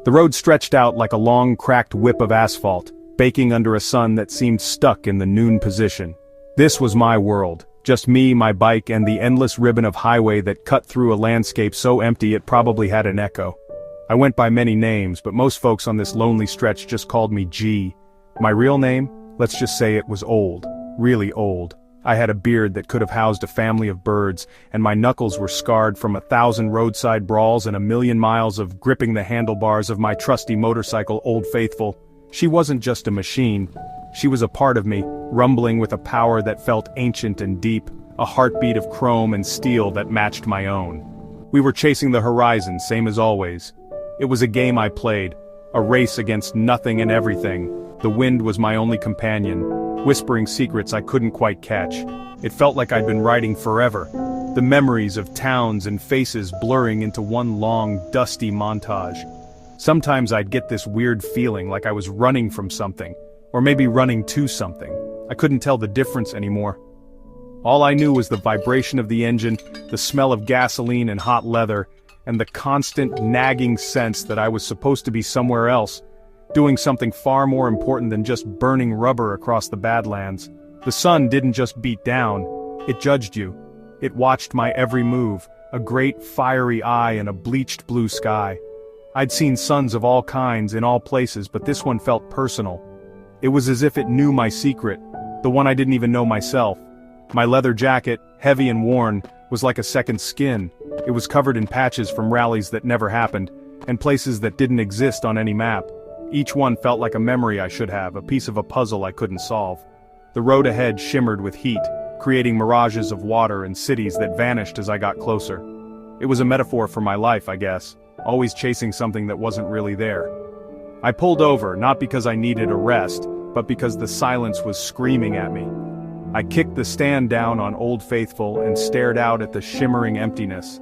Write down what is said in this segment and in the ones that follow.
The road stretched out like a long, cracked whip of asphalt, baking under a sun that seemed stuck in the noon position. This was my world, just me, my bike, and the endless ribbon of highway that cut through a landscape so empty it probably had an echo. I went by many names, but most folks on this lonely stretch just called me G. My real name? Let's just say it was old. Really old. I had a beard that could have housed a family of birds, and my knuckles were scarred from 1,000 roadside brawls and 1,000,000 miles of gripping the handlebars of my trusty motorcycle, Old Faithful. She wasn't just a machine. She was a part of me, rumbling with a power that felt ancient and deep, a heartbeat of chrome and steel that matched my own. We were chasing the horizon, same as always. It was a game I played, a race against nothing and everything. The wind was my only companion, whispering secrets I couldn't quite catch. It felt like I'd been riding forever, the memories of towns and faces blurring into one long, dusty montage. Sometimes I'd get this weird feeling like I was running from something, or maybe running to something. I couldn't tell the difference anymore. All I knew was the vibration of the engine, the smell of gasoline and hot leather, and the constant nagging sense that I was supposed to be somewhere else, doing something far more important than just burning rubber across the Badlands. The sun didn't just beat down, it judged you. It watched my every move, a great fiery eye in a bleached blue sky. I'd seen suns of all kinds in all places, but this one felt personal. It was as if it knew my secret, the one I didn't even know myself. My leather jacket, heavy and worn, was like a second skin. It was covered in patches from rallies that never happened, and places that didn't exist on any map. Each one felt like a memory I should have, a piece of a puzzle I couldn't solve. The road ahead shimmered with heat, creating mirages of water and cities that vanished as I got closer. It was a metaphor for my life, I guess, always chasing something that wasn't really there. I pulled over, not because I needed a rest, but because the silence was screaming at me. I kicked the stand down on Old Faithful and stared out at the shimmering emptiness.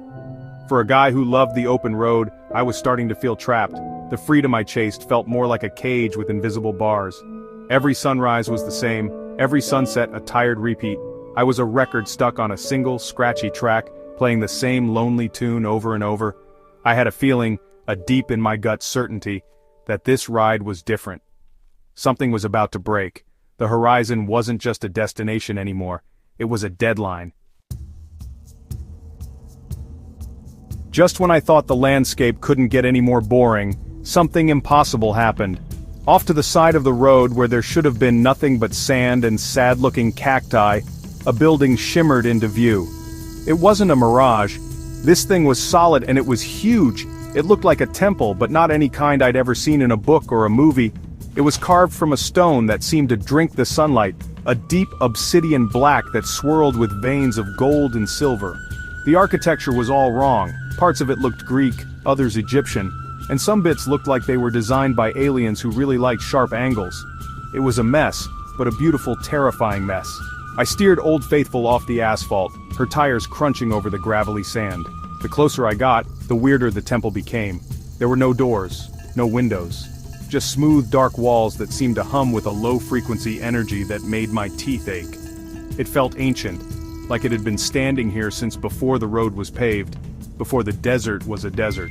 For a guy who loved the open road, I was starting to feel trapped. The freedom I chased felt more like a cage with invisible bars. Every sunrise was the same, every sunset a tired repeat. I was a record stuck on a single, scratchy track, playing the same lonely tune over and over. I had a feeling, a deep in my gut certainty, that this ride was different. Something was about to break. The horizon wasn't just a destination anymore, it was a deadline. Just when I thought the landscape couldn't get any more boring, something impossible happened. Off to the side of the road where there should have been nothing but sand and sad-looking cacti, a building shimmered into view. It wasn't a mirage. This thing was solid and it was huge. It looked like a temple, but not any kind I'd ever seen in a book or a movie. It was carved from a stone that seemed to drink the sunlight, a deep obsidian black that swirled with veins of gold and silver. The architecture was all wrong. Parts of it looked Greek, others Egyptian, and some bits looked like they were designed by aliens who really liked sharp angles. It was a mess, but a beautiful, terrifying mess. I steered Old Faithful off the asphalt, her tires crunching over the gravelly sand. The closer I got, the weirder the temple became. There were no doors, no windows. Just smooth, dark walls that seemed to hum with a low-frequency energy that made my teeth ache. It felt ancient, like it had been standing here since before the road was paved, before the desert was a desert.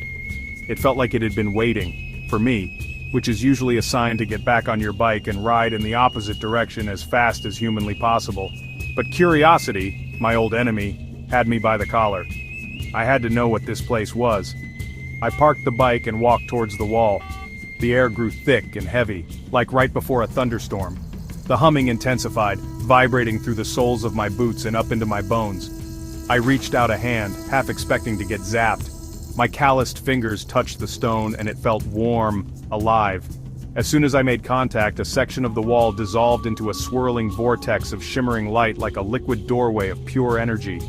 It felt like it had been waiting, for me, which is usually a sign to get back on your bike and ride in the opposite direction as fast as humanly possible. But curiosity, my old enemy, had me by the collar. I had to know what this place was. I parked the bike and walked towards the wall. The air grew thick and heavy, like right before a thunderstorm. The humming intensified, vibrating through the soles of my boots and up into my bones. I reached out a hand, half expecting to get zapped. My calloused fingers touched the stone and it felt warm, alive. As soon as I made contact, a section of the wall dissolved into a swirling vortex of shimmering light like a liquid doorway of pure energy.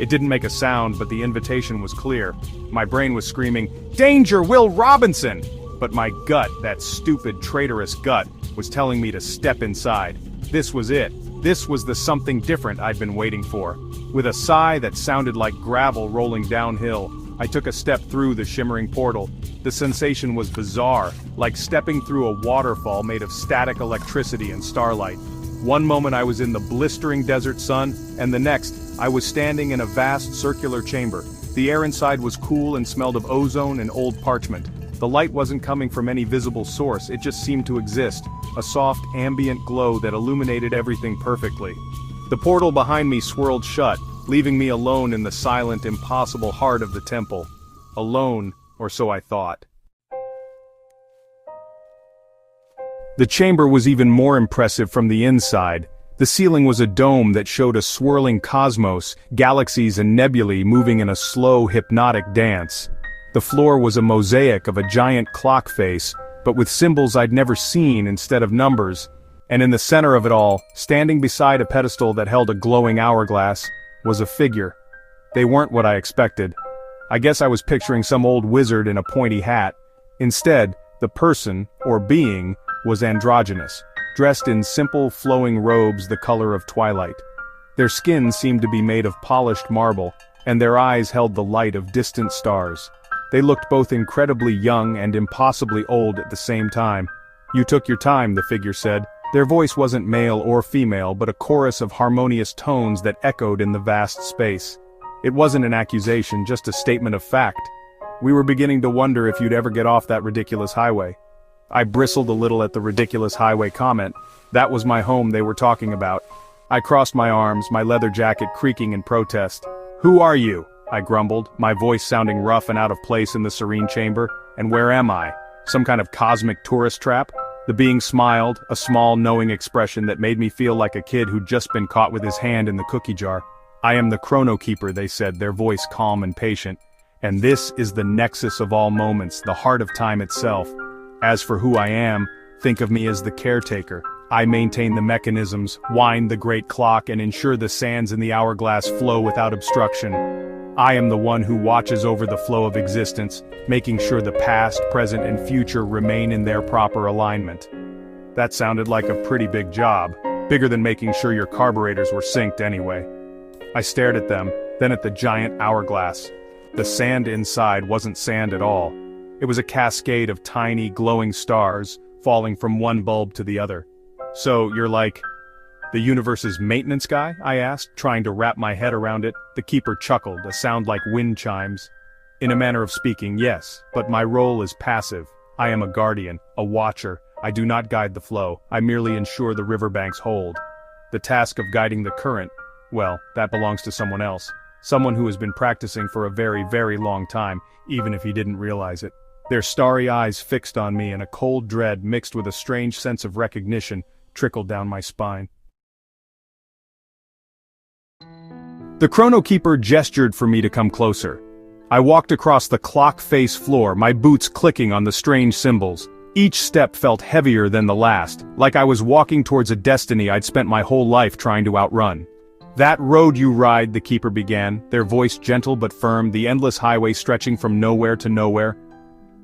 It didn't make a sound, but the invitation was clear. My brain was screaming, "Danger, Will Robinson!" But my gut, that stupid, traitorous gut, was telling me to step inside. This was it. This was the something different I'd been waiting for. With a sigh that sounded like gravel rolling downhill, I took a step through the shimmering portal. The sensation was bizarre, like stepping through a waterfall made of static electricity and starlight. One moment I was in the blistering desert sun, and the next, I was standing in a vast circular chamber. The air inside was cool and smelled of ozone and old parchment. The light wasn't coming from any visible source, it just seemed to exist, a soft, ambient glow that illuminated everything perfectly. The portal behind me swirled shut, leaving me alone in the silent, impossible heart of the temple. Alone, or so I thought. The chamber was even more impressive from the inside. The ceiling was a dome that showed a swirling cosmos, galaxies and nebulae moving in a slow, hypnotic dance. The floor was a mosaic of a giant clock face, but with symbols I'd never seen instead of numbers. And in the center of it all, standing beside a pedestal that held a glowing hourglass, was a figure. They weren't what I expected. I guess I was picturing some old wizard in a pointy hat. Instead, the person, or being, was androgynous, dressed in simple, flowing robes the color of twilight. Their skin seemed to be made of polished marble, and their eyes held the light of distant stars. They looked both incredibly young and impossibly old at the same time. "You took your time," the figure said. Their voice wasn't male or female, but a chorus of harmonious tones that echoed in the vast space. It wasn't an accusation, just a statement of fact. "We were beginning to wonder if you'd ever get off that ridiculous highway." I bristled a little at the ridiculous highway comment. That was my home they were talking about. I crossed my arms, my leather jacket creaking in protest. "Who are you?" I grumbled, my voice sounding rough and out of place in the serene chamber. "And where am I? Some kind of cosmic tourist trap?" The being smiled, a small knowing expression that made me feel like a kid who'd just been caught with his hand in the cookie jar. "I am the Chrono Keeper," they said, their voice calm and patient. "And this is the nexus of all moments, the heart of time itself. As for who I am, think of me as the caretaker. I maintain the mechanisms, wind the great clock, and ensure the sands in the hourglass flow without obstruction. I am the one who watches over the flow of existence, making sure the past, present, and future remain in their proper alignment." That sounded like a pretty big job, bigger than making sure your carburetors were synced anyway. I stared at them, then at the giant hourglass. The sand inside wasn't sand at all. It was a cascade of tiny, glowing stars, falling from one bulb to the other. "So, you're like, the universe's maintenance guy?" I asked, trying to wrap my head around it. The keeper chuckled, a sound like wind chimes. "In a manner of speaking, yes, but my role is passive. I am a guardian, a watcher. I do not guide the flow, I merely ensure the riverbanks hold. The task of guiding the current, well, that belongs to someone else. Someone who has been practicing for a very, very long time, even if he didn't realize it." Their starry eyes fixed on me, and a cold dread mixed with a strange sense of recognition trickled down my spine. The Chrono Keeper gestured for me to come closer. I walked across the clock face floor, my boots clicking on the strange symbols. Each step felt heavier than the last, like I was walking towards a destiny I'd spent my whole life trying to outrun. "That road you ride," the Keeper began, their voice gentle but firm, the endless highway stretching from nowhere to nowhere.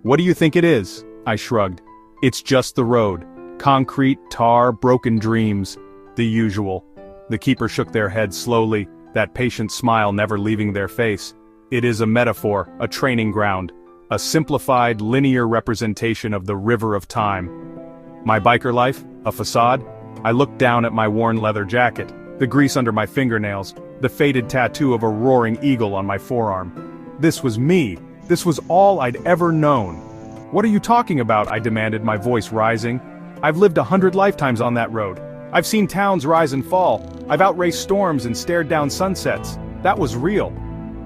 "What do you think it is?" I shrugged. "It's just the road. Concrete, tar, broken dreams. The usual." The Keeper shook their head slowly, that patient smile never leaving their face. "It is a metaphor, a training ground. A simplified, linear representation of the river of time. My biker life? A facade?" I looked down at my worn leather jacket, the grease under my fingernails, the faded tattoo of a roaring eagle on my forearm. This was me. This was all I'd ever known. "What are you talking about?" I demanded, my voice rising. "I've lived 100 lifetimes on that road. I've seen towns rise and fall. I've outraced storms and stared down sunsets. That was real."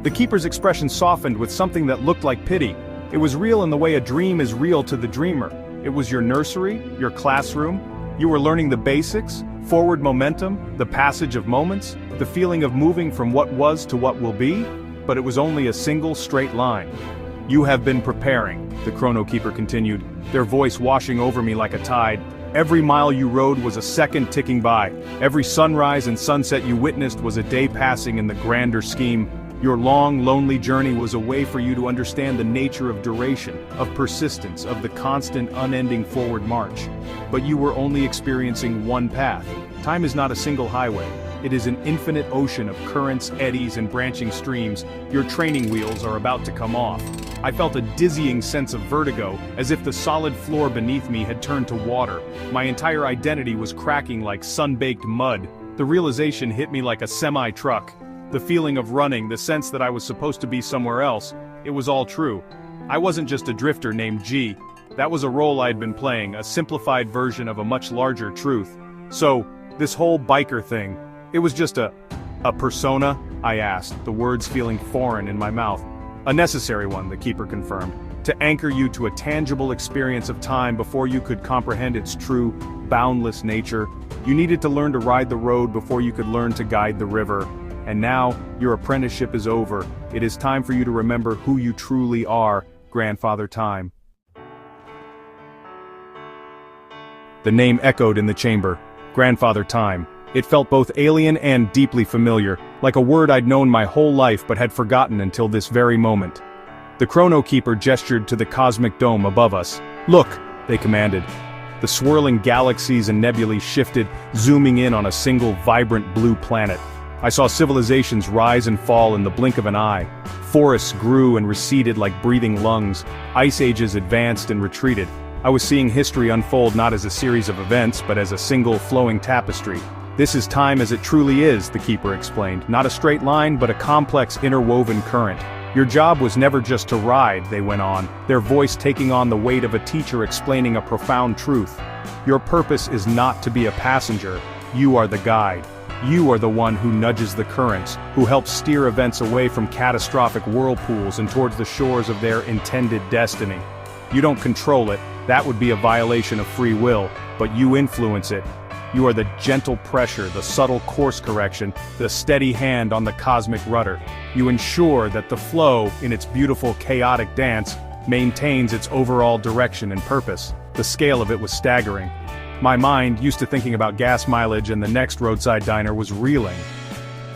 The Keeper's expression softened with something that looked like pity. It was real in the way a dream is real to the dreamer. It was your nursery, your classroom. You were learning the basics, forward momentum, the passage of moments, the feeling of moving from what was to what will be, but it was only a single straight line. "You have been preparing," the Chrono Keeper continued, their voice washing over me like a tide. "Every mile you rode was a second ticking by. Every sunrise and sunset you witnessed was a day passing in the grander scheme. Your long, lonely journey was a way for you to understand the nature of duration, of persistence, of the constant, unending forward march. But you were only experiencing one path. Time is not a single highway. It is an infinite ocean of currents, eddies, and branching streams. Your training wheels are about to come off." I felt a dizzying sense of vertigo, as if the solid floor beneath me had turned to water. My entire identity was cracking like sun-baked mud. The realization hit me like a semi-truck. The feeling of running, the sense that I was supposed to be somewhere else, it was all true. I wasn't just a drifter named G. That was a role I'd been playing, a simplified version of a much larger truth. So, this whole biker thing, it was just a persona? I asked, the words feeling foreign in my mouth. A necessary one, the keeper confirmed, to anchor you to a tangible experience of time before you could comprehend its true, boundless nature. You needed to learn to ride the road before you could learn to guide the river. And now, your apprenticeship is over. It is time for you to remember who you truly are, Grandfather Time. The name echoed in the chamber. Grandfather Time. It felt both alien and deeply familiar, like a word I'd known my whole life but had forgotten until this very moment. The Chrono Keeper gestured to the cosmic dome above us. "Look," they commanded. The swirling galaxies and nebulae shifted, zooming in on a single vibrant blue planet. I saw civilizations rise and fall in the blink of an eye. Forests grew and receded like breathing lungs. Ice ages advanced and retreated. I was seeing history unfold not as a series of events, but as a single flowing tapestry. "This is time as it truly is," the Keeper explained. "Not a straight line, but a complex interwoven current. Your job was never just to ride," they went on, their voice taking on the weight of a teacher explaining a profound truth. "Your purpose is not to be a passenger. You are the guide. You are the one who nudges the currents, who helps steer events away from catastrophic whirlpools and towards the shores of their intended destiny. You don't control it, that would be a violation of free will, but you influence it. You are the gentle pressure, the subtle course correction, the steady hand on the cosmic rudder. You ensure that the flow, in its beautiful chaotic dance, maintains its overall direction and purpose." The scale of it was staggering. My mind, used to thinking about gas mileage and the next roadside diner, was reeling.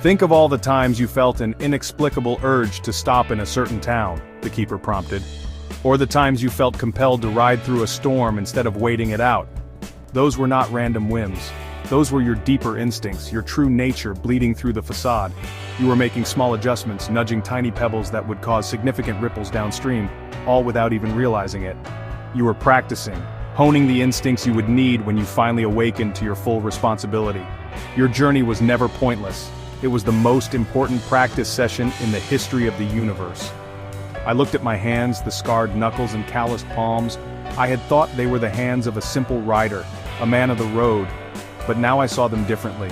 "Think of all the times you felt an inexplicable urge to stop in a certain town," the Keeper prompted. "Or the times you felt compelled to ride through a storm instead of waiting it out. Those were not random whims. Those were your deeper instincts, your true nature bleeding through the facade. You were making small adjustments, nudging tiny pebbles that would cause significant ripples downstream, all without even realizing it. You were practicing, honing the instincts you would need when you finally awakened to your full responsibility. Your journey was never pointless. It was the most important practice session in the history of the universe." I looked at my hands, the scarred knuckles and calloused palms. I had thought they were the hands of a simple rider, a man of the road, but now I saw them differently.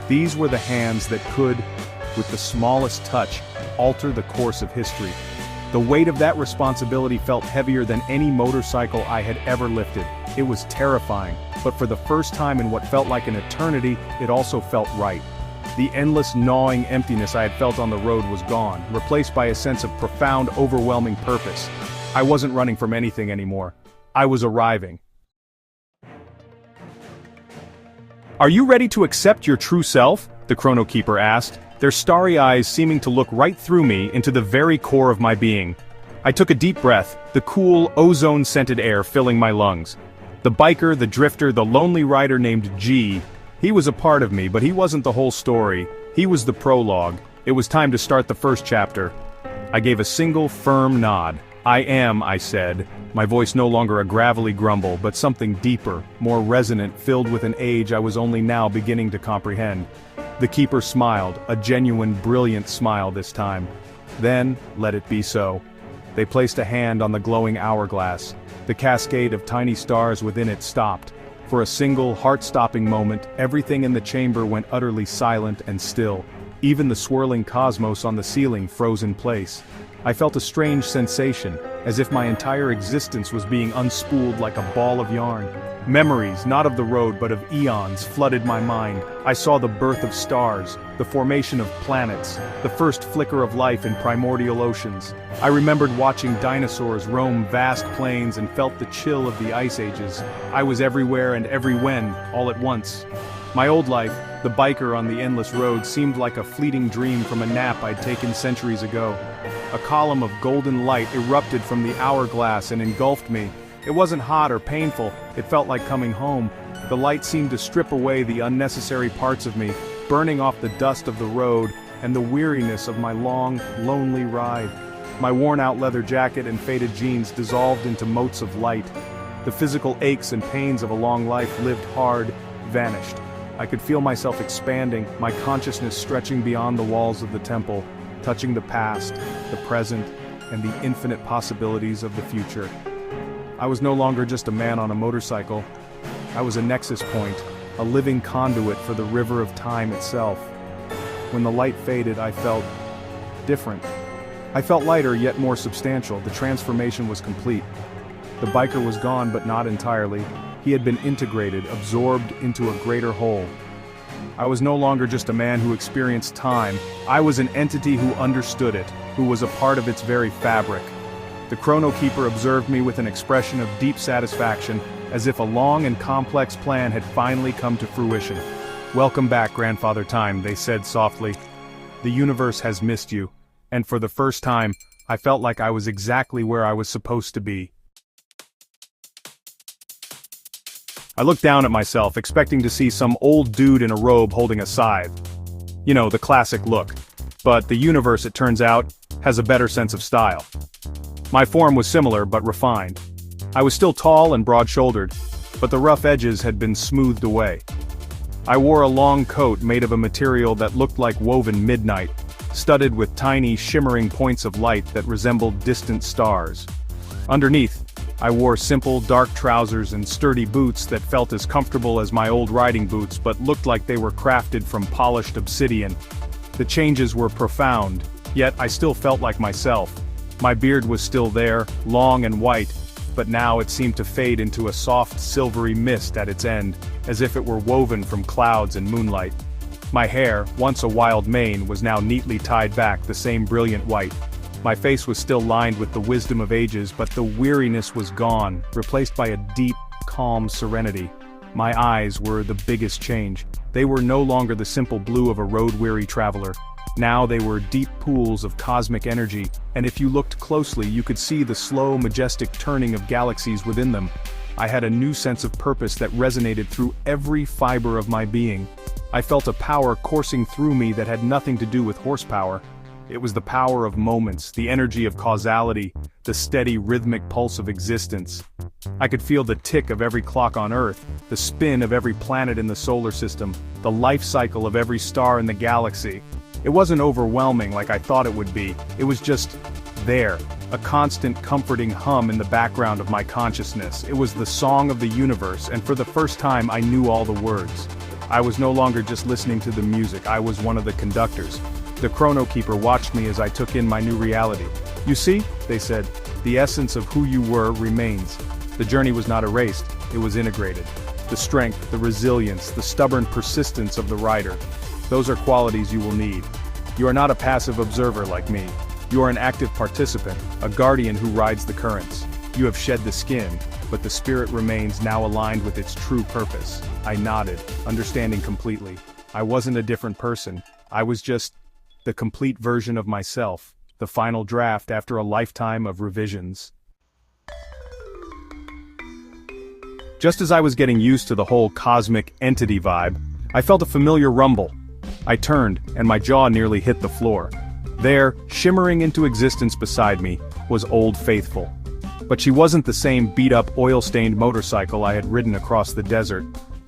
These were the hands that could, with the smallest touch, alter the course of history. The weight of that responsibility felt heavier than any motorcycle I had ever lifted. It was terrifying, but for the first time in what felt like an eternity, it also felt right. The endless gnawing emptiness I had felt on the road was gone, replaced by a sense of profound, overwhelming purpose. I wasn't running from anything anymore. I was arriving. "Are you ready to accept your true self?" the Chrono Keeper asked, their starry eyes seeming to look right through me into the very core of my being. I took a deep breath, the cool, ozone-scented air filling my lungs. The biker, the drifter, the lonely rider named G. He was a part of me, but he wasn't the whole story. He was the prologue. It was time to start the first chapter. I gave a single, firm nod. "I am," I said, my voice no longer a gravelly grumble, but something deeper, more resonant, filled with an age I was only now beginning to comprehend. The Keeper smiled, a genuine, brilliant smile this time. "Then, let it be so." They placed a hand on the glowing hourglass. The cascade of tiny stars within it stopped. For a single, heart-stopping moment, everything in the chamber went utterly silent and still. Even the swirling cosmos on the ceiling froze in place. I felt a strange sensation, as if my entire existence was being unspooled like a ball of yarn. Memories, not of the road but of eons, flooded my mind. I saw the birth of stars, the formation of planets, the first flicker of life in primordial oceans. I remembered watching dinosaurs roam vast plains and felt the chill of the ice ages. I was everywhere and everywhen, all at once. My old life, the biker on the endless road, seemed like a fleeting dream from a nap I'd taken centuries ago. A column of golden light erupted from the hourglass and engulfed me. It wasn't hot or painful, it felt like coming home. The light seemed to strip away the unnecessary parts of me, burning off the dust of the road and the weariness of my long, lonely ride. My worn-out leather jacket and faded jeans dissolved into motes of light. The physical aches and pains of a long life lived hard vanished. I could feel myself expanding, my consciousness stretching beyond the walls of the temple, touching the past, the present, and the infinite possibilities of the future. I was no longer just a man on a motorcycle. I was a nexus point, a living conduit for the river of time itself. When the light faded, I felt different. I felt lighter yet more substantial. The transformation was complete. The biker was gone, but not entirely. He had been integrated, absorbed into a greater whole. I was no longer just a man who experienced time. I was an entity who understood it, who was a part of its very fabric. The Chrono Keeper observed me with an expression of deep satisfaction, as if a long and complex plan had finally come to fruition. "Welcome back, Grandfather Time," they said softly. "The universe has missed you." And for the first time, I felt like I was exactly where I was supposed to be. I looked down at myself, expecting to see some old dude in a robe holding a scythe. You know, the classic look. But the universe, it turns out, has a better sense of style. My form was similar but refined. I was still tall and broad-shouldered, but the rough edges had been smoothed away. I wore a long coat made of a material that looked like woven midnight, studded with tiny, shimmering points of light that resembled distant stars. Underneath, I wore simple, dark trousers and sturdy boots that felt as comfortable as my old riding boots but looked like they were crafted from polished obsidian. The changes were profound, yet I still felt like myself. My beard was still there, long and white, but now it seemed to fade into a soft, silvery mist at its end, as if it were woven from clouds and moonlight. My hair, once a wild mane, was now neatly tied back, the same brilliant white. My face was still lined with the wisdom of ages, but the weariness was gone, replaced by a deep, calm serenity. My eyes were the biggest change. They were no longer the simple blue of a road-weary traveler. Now they were deep pools of cosmic energy, and if you looked closely you could see the slow, majestic turning of galaxies within them. I had a new sense of purpose that resonated through every fiber of my being. I felt a power coursing through me that had nothing to do with horsepower. It was the power of moments, the energy of causality, the steady rhythmic pulse of existence. I could feel the tick of every clock on Earth, the spin of every planet in the solar system, the life cycle of every star in the galaxy. It wasn't overwhelming like I thought it would be, it was just there, a constant comforting hum in the background of my consciousness. It was the song of the universe, and for the first time I knew all the words. I was no longer just listening to the music, I was one of the conductors. The Chrono Keeper watched me as I took in my new reality. "You see," they said, "the essence of who you were remains." The journey was not erased, it was integrated. The strength, the resilience, the stubborn persistence of the rider. Those are qualities you will need. You are not a passive observer like me. You are an active participant, a guardian who rides the currents. You have shed the skin, but the spirit remains now aligned with its true purpose. I nodded, understanding completely. I wasn't a different person. I was just the complete version of myself, the final draft after a lifetime of revisions. Just as I was getting used to the whole cosmic entity vibe, I felt a familiar rumble. I turned, and my jaw nearly hit the floor. There, shimmering into existence beside me, was Old Faithful. But she wasn't the same beat-up, oil-stained motorcycle I had ridden across the desert.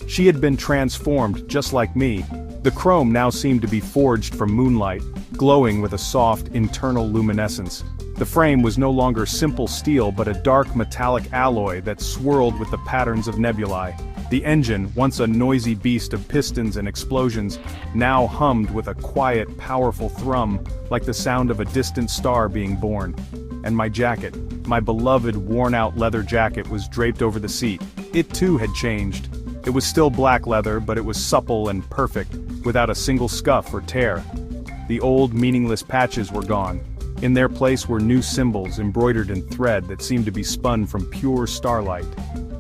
She had been transformed just like me. The chrome now seemed to be forged from moonlight, glowing with a soft, internal luminescence. The frame was no longer simple steel but a dark metallic alloy that swirled with the patterns of nebulae. The engine, once a noisy beast of pistons and explosions, now hummed with a quiet, powerful thrum, like the sound of a distant star being born. And my jacket, my beloved worn-out leather jacket, was draped over the seat. It too had changed. It was still black leather, but it was supple and perfect, without a single scuff or tear. The old, meaningless patches were gone. In their place were new symbols embroidered in thread that seemed to be spun from pure starlight.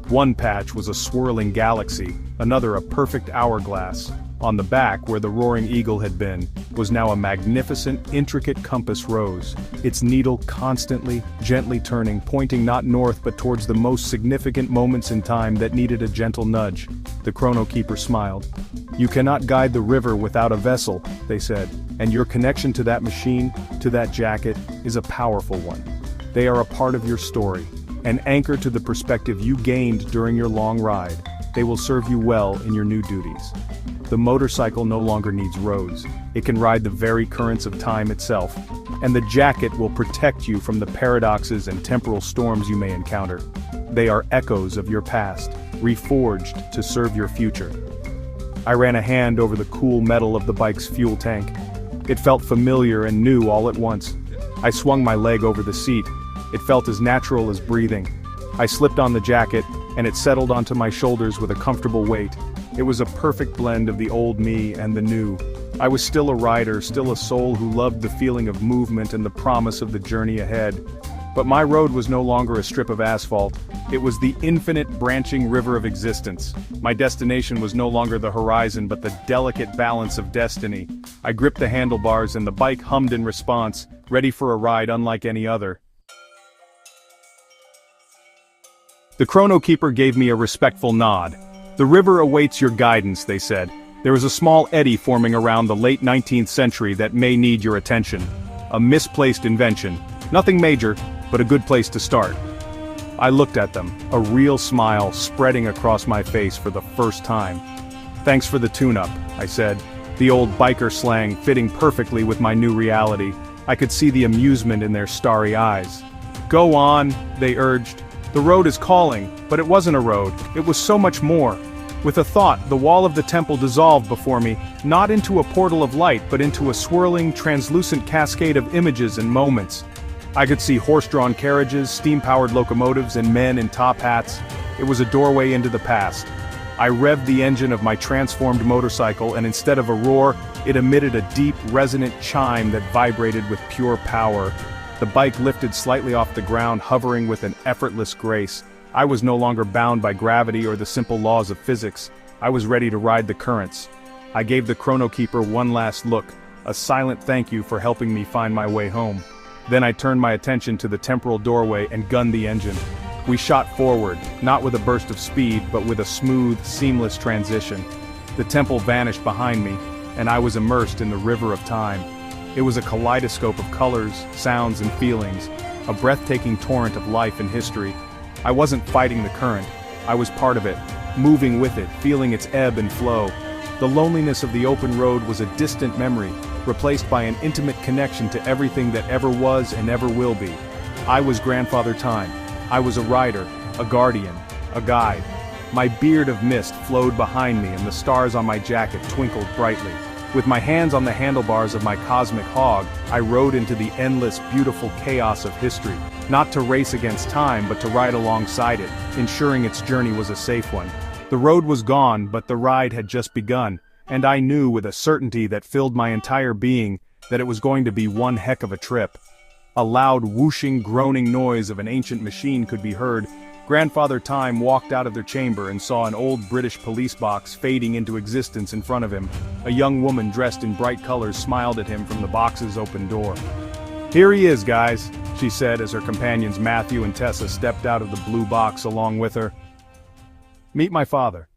One patch was a swirling galaxy, another a perfect hourglass. On the back, where the roaring eagle had been, was now a magnificent, intricate compass rose, its needle constantly, gently turning, pointing not north but towards the most significant moments in time that needed a gentle nudge. The Chrono Keeper smiled. "You cannot guide the river without a vessel," they said, "and your connection to that machine, to that jacket, is a powerful one. They are a part of your story, an anchor to the perspective you gained during your long ride. They will serve you well in your new duties. The motorcycle no longer needs roads. It can ride the very currents of time itself. And the jacket will protect you from the paradoxes and temporal storms you may encounter. They are echoes of your past, reforged to serve your future. I ran a hand over the cool metal of the bike's fuel tank. It felt familiar and new all at once. I swung my leg over the seat. It felt as natural as breathing. I slipped on the jacket, and it settled onto my shoulders with a comfortable weight. It was a perfect blend of the old me and the new. I was still a rider, still a soul who loved the feeling of movement and the promise of the journey ahead. But my road was no longer a strip of asphalt. It was the infinite branching river of existence. My destination was no longer the horizon but the delicate balance of destiny. I gripped the handlebars and the bike hummed in response, ready for a ride unlike any other. The chrono keeper gave me a respectful nod. "The river awaits your guidance," they said. "There is a small eddy forming around the late 19th century that may need your attention. A misplaced invention. Nothing major, but a good place to start." I looked at them, a real smile spreading across my face for the first time. "Thanks for the tune-up," I said, the old biker slang fitting perfectly with my new reality. I could see the amusement in their starry eyes. "Go on," they urged. "The road is calling," but it wasn't a road, it was so much more. With a thought, the wall of the temple dissolved before me, not into a portal of light but into a swirling, translucent cascade of images and moments. I could see horse-drawn carriages, steam-powered locomotives, and men in top hats. It was a doorway into the past. I revved the engine of my transformed motorcycle, and instead of a roar, it emitted a deep, resonant chime that vibrated with pure power. The bike lifted slightly off the ground, hovering with an effortless grace. I was no longer bound by gravity or the simple laws of physics. I was ready to ride the currents. I gave the chrono keeper one last look, a silent thank you for helping me find my way home. Then I turned my attention to the temporal doorway and gunned the engine. We shot forward, not with a burst of speed, but with a smooth, seamless transition. The temple vanished behind me, and I was immersed in the river of time. It was a kaleidoscope of colors, sounds, and feelings, a breathtaking torrent of life and history. I wasn't fighting the current, I was part of it, moving with it, feeling its ebb and flow. The loneliness of the open road was a distant memory, replaced by an intimate connection to everything that ever was and ever will be. I was Grandfather Time. I was a rider, a guardian, a guide. My beard of mist flowed behind me and the stars on my jacket twinkled brightly. With my hands on the handlebars of my cosmic hog, I rode into the endless, beautiful chaos of history, not to race against time but to ride alongside it, ensuring its journey was a safe one. The road was gone, but the ride had just begun, and I knew with a certainty that filled my entire being that it was going to be one heck of a trip. A loud whooshing, groaning noise of an ancient machine could be heard. Grandfather Time walked out of their chamber and saw an old British police box fading into existence in front of him. A young woman dressed in bright colors smiled at him from the box's open door. "Here he is, guys," she said as her companions Matthew and Tessa stepped out of the blue box along with her. "Meet my father."